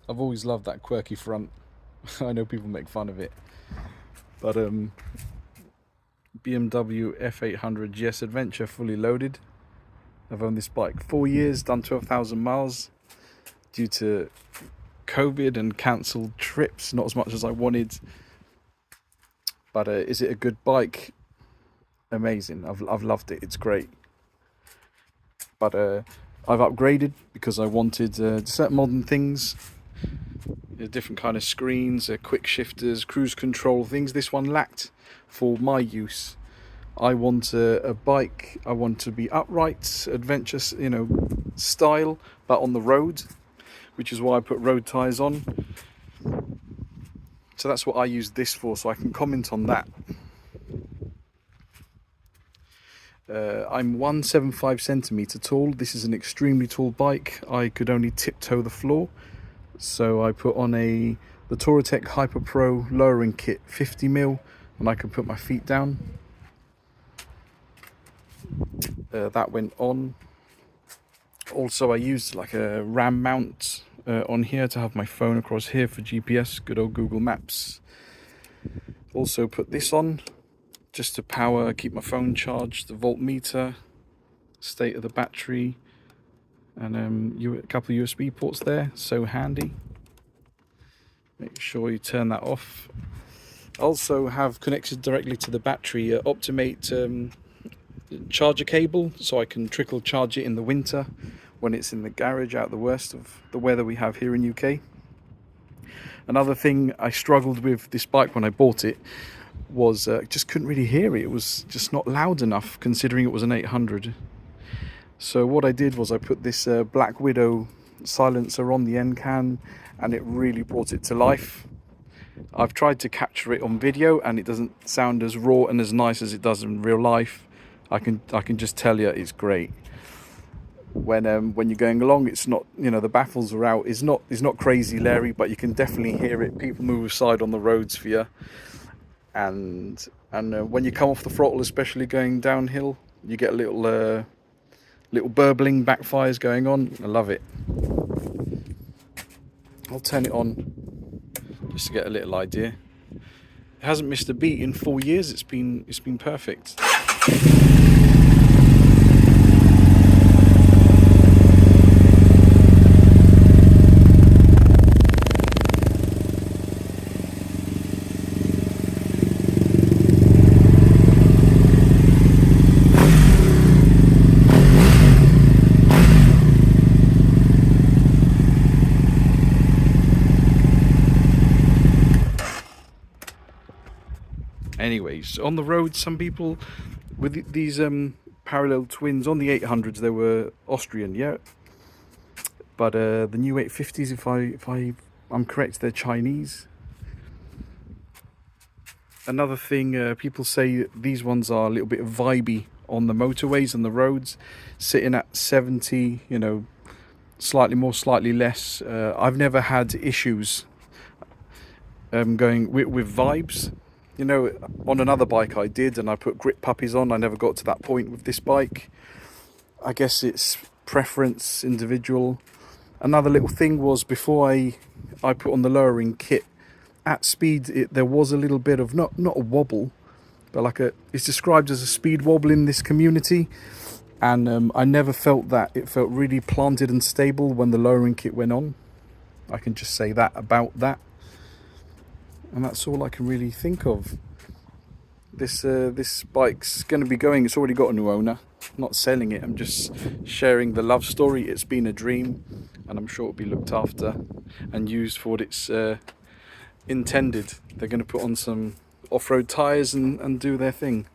I've always loved that quirky front. I know people make fun of it, but BMW F800 GS Adventure fully loaded. I've owned this bike 4 years, done 12,000 miles due to COVID and cancelled trips, not as much as I wanted. But is it a good bike? Amazing. I've loved it. It's great. But I've upgraded because I wanted certain modern things, different kind of screens, quick shifters, cruise control, things this one lacked for my use. I want a bike, I want to be upright, adventure, style, but on the road, which is why I put road tyres on. So that's what I use this for, so I can comment on that. I'm 175 centimeter tall. This is an extremely tall bike. I could only tiptoe the floor, so I put on the Touratech HyperPro lowering kit, 50mm, and I can put my feet down. That went on. Also, I used like a RAM mount on here to have my phone across here for GPS, good old Google Maps. Also put this on just to power, keep my phone charged, the voltmeter, state of the battery, and a couple of USB ports there, so handy. Make sure you turn that off. Also have connected directly to the battery Optimate charger cable, so I can trickle charge it in the winter when it's in the garage out the worst of the weather we have here in UK. Another thing I struggled with this bike when I bought it was just couldn't really hear it. It was just not loud enough considering it was an 800. So what I did was I put this Black Widow silencer on the end can, and it really brought it to life. I've tried to capture it on video and it doesn't sound as raw and as nice as it does in real life. I can just tell you it's great. When you're going along, it's not, the baffles are out. It's not crazy Larry, but you can definitely hear it. People move aside on the roads for you. And when you come off the throttle, especially going downhill, you get little burbling backfires going on. I love it. I'll turn it on just to get a little idea. It hasn't missed a beat in 4 years. It's been perfect. Anyways, on the road, some people with these parallel twins on the 800s, they were Austrian, yeah. But the new 850s, if I'm correct, they're Chinese. Another thing, people say these ones are a little bit vibey on the motorways and the roads, sitting at 70, slightly more, slightly less. I've never had issues going with vibes. On another bike I did, and I put grip puppies on. I never got to that point with this bike. I guess it's preference, individual. Another little thing was before I put on the lowering kit, at speed there was a little bit of not a wobble, but it's described as a speed wobble in this community, and I never felt that. It felt really planted and stable when the lowering kit went on. I can just say that about that. And that's all I can really think of. This bike's going to be going. It's already got a new owner. I'm not selling it. I'm just sharing the love story. It's been a dream, and I'm sure it'll be looked after and used for what it's intended. They're going to put on some off-road tyres and do their thing.